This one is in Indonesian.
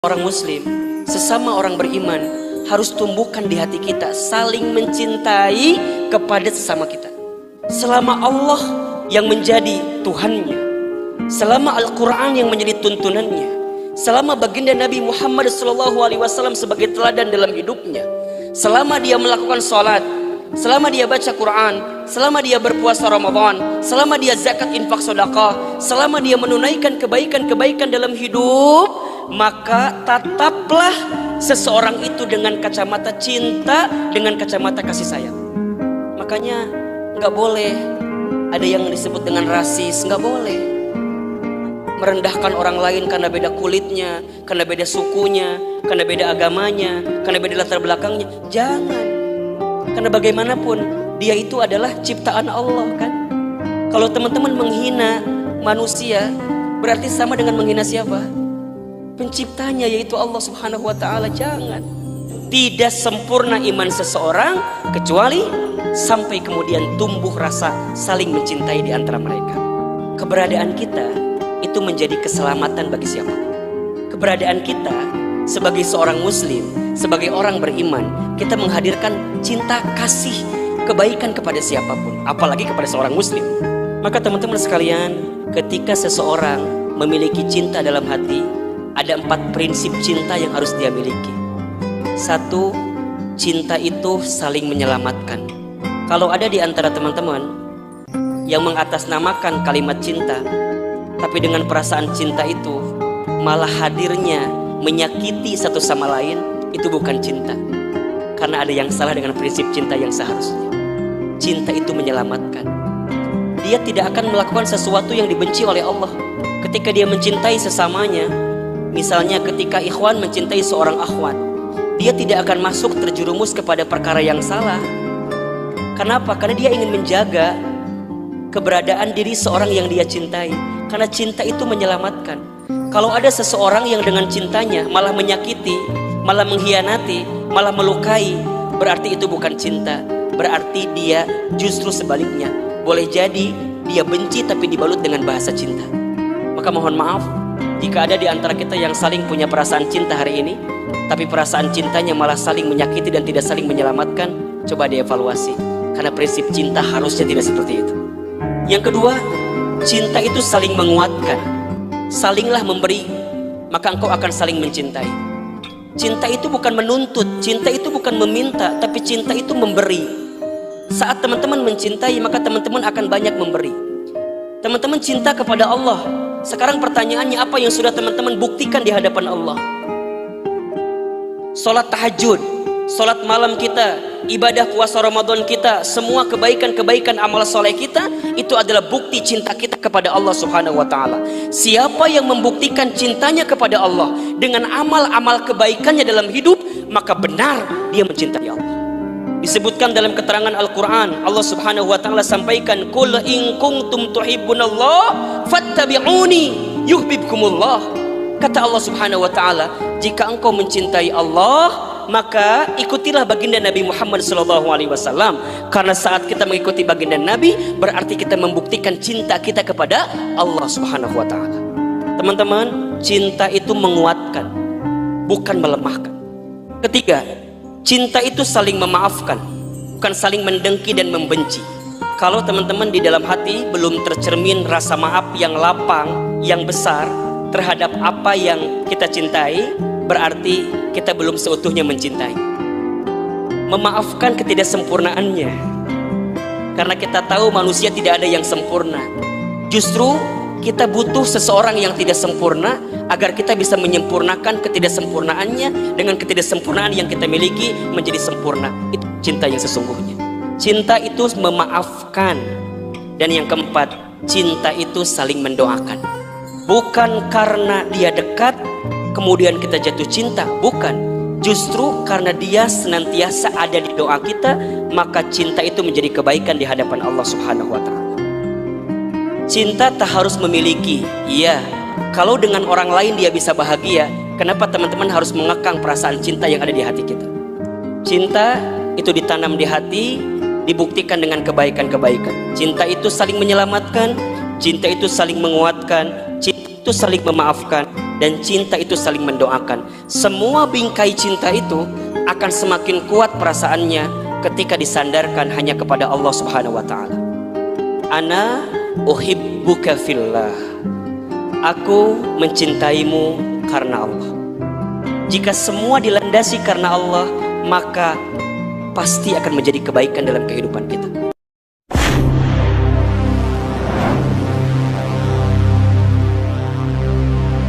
Orang muslim, sesama orang beriman harus tumbuhkan di hati kita saling mencintai kepada sesama kita. Selama Allah yang menjadi Tuhannya, selama Al-Quran yang menjadi tuntunannya, selama baginda Nabi Muhammad SAW sebagai teladan dalam hidupnya, selama dia melakukan sholat, selama dia baca Quran, selama dia berpuasa Ramadan, selama dia zakat infak sedekah, selama dia menunaikan kebaikan-kebaikan dalam hidup, maka tataplah seseorang itu dengan kacamata cinta, dengan kacamata kasih sayang. Makanya nggak boleh ada yang disebut dengan rasis, nggak boleh merendahkan orang lain karena beda kulitnya, karena beda sukunya, karena beda agamanya, karena beda latar belakangnya. Jangan, karena bagaimanapun dia itu adalah ciptaan Allah kan. Kalau teman-teman menghina manusia, berarti sama dengan menghina siapa? Penciptanya, yaitu Allah Subhanahu wa Ta'ala. Jangan. Tidak sempurna iman seseorang kecuali sampai kemudian tumbuh rasa saling mencintai di antara mereka. Keberadaan kita itu menjadi keselamatan bagi siapa. Keberadaan kita sebagai seorang muslim, sebagai orang beriman, kita menghadirkan cinta, kasih, kebaikan kepada siapapun, apalagi kepada seorang muslim. Maka teman-teman sekalian, ketika seseorang memiliki cinta dalam hati, ada 4 prinsip cinta yang harus dia miliki. 1, cinta itu saling menyelamatkan. Kalau ada di antara teman-teman yang mengatasnamakan kalimat cinta, tapi dengan perasaan cinta itu malah hadirnya menyakiti satu sama lain, itu bukan cinta. Karena ada yang salah dengan prinsip cinta yang seharusnya. Cinta itu menyelamatkan. Dia tidak akan melakukan sesuatu yang dibenci oleh Allah. Ketika dia mencintai sesamanya, misalnya ketika ikhwan mencintai seorang akhwat, dia tidak akan masuk terjerumus kepada perkara yang salah. Kenapa? Karena dia ingin menjaga keberadaan diri seorang yang dia cintai. Karena cinta itu menyelamatkan. Kalau ada seseorang yang dengan cintanya malah menyakiti, malah mengkhianati, malah melukai, berarti itu bukan cinta. Berarti dia justru sebaliknya. Boleh jadi dia benci tapi dibalut dengan bahasa cinta. Maka mohon maaf jika ada di antara kita yang saling punya perasaan cinta hari ini, tapi perasaan cintanya malah saling menyakiti dan tidak saling menyelamatkan, coba dievaluasi. Karena prinsip cinta harusnya tidak seperti itu. Yang kedua, cinta itu saling menguatkan. Salinglah memberi, maka engkau akan saling mencintai. Cinta itu bukan menuntut, cinta itu bukan meminta, tapi cinta itu memberi. Saat teman-teman mencintai, maka teman-teman akan banyak memberi. Teman-teman cinta kepada Allah. Sekarang pertanyaannya, apa yang sudah teman-teman buktikan di hadapan Allah? Salat tahajud, salat malam kita, ibadah puasa Ramadan kita, semua kebaikan-kebaikan amal soleh kita, itu adalah bukti cinta kita kepada Allah Subhanahu wa Ta'ala. Siapa yang membuktikan cintanya kepada Allah dengan amal-amal kebaikannya dalam hidup, maka benar dia mencintai Allah. Disebutkan dalam keterangan Al-Quran, Allah Subhanahu wa Ta'ala sampaikan, "Qul in kuntum tuhibbunallah fattabi'uni yuhibbukumullah." Kata Allah Subhanahu wa Ta'ala, jika engkau mencintai Allah, maka ikutilah baginda Nabi Muhammad SAW. Karena saat kita mengikuti baginda Nabi, berarti kita membuktikan cinta kita kepada Allah Subhanahu wa Ta'ala. Teman-teman, cinta itu menguatkan, bukan melemahkan. Ketiga, cinta itu saling memaafkan, bukan saling mendengki dan membenci. Kalau teman-teman di dalam hati belum tercermin rasa maaf yang lapang, yang besar terhadap apa yang kita cintai, berarti kita belum seutuhnya mencintai. Memaafkan ketidaksempurnaannya, karena kita tahu manusia tidak ada yang sempurna. Justru kita butuh seseorang yang tidak sempurna agar kita bisa menyempurnakan ketidaksempurnaannya dengan ketidaksempurnaan yang kita miliki menjadi sempurna. Itu cinta yang sesungguhnya. Cinta itu memaafkan. Dan yang keempat, cinta itu saling mendoakan. Bukan karena dia dekat kemudian kita jatuh cinta, bukan. Justru karena dia senantiasa ada di doa kita, maka cinta itu menjadi kebaikan di hadapan Allah Subhanahu wa Ta'ala. Cinta tak harus memiliki. Iya, kalau dengan orang lain dia bisa bahagia, kenapa teman-teman harus mengekang perasaan cinta yang ada di hati kita? Cinta itu ditanam di hati, dibuktikan dengan kebaikan-kebaikan. Cinta itu saling menyelamatkan, cinta itu saling menguatkan, cinta itu saling memaafkan. dan cinta itu saling mendoakan. Semua bingkai cinta itu akan semakin kuat perasaannya ketika disandarkan hanya kepada Allah Subhanahu wa taala. Ana uhibbuka fillah. Aku mencintaimu karena Allah. Jika semua dilandasi karena Allah, maka pasti akan menjadi kebaikan dalam kehidupan kita.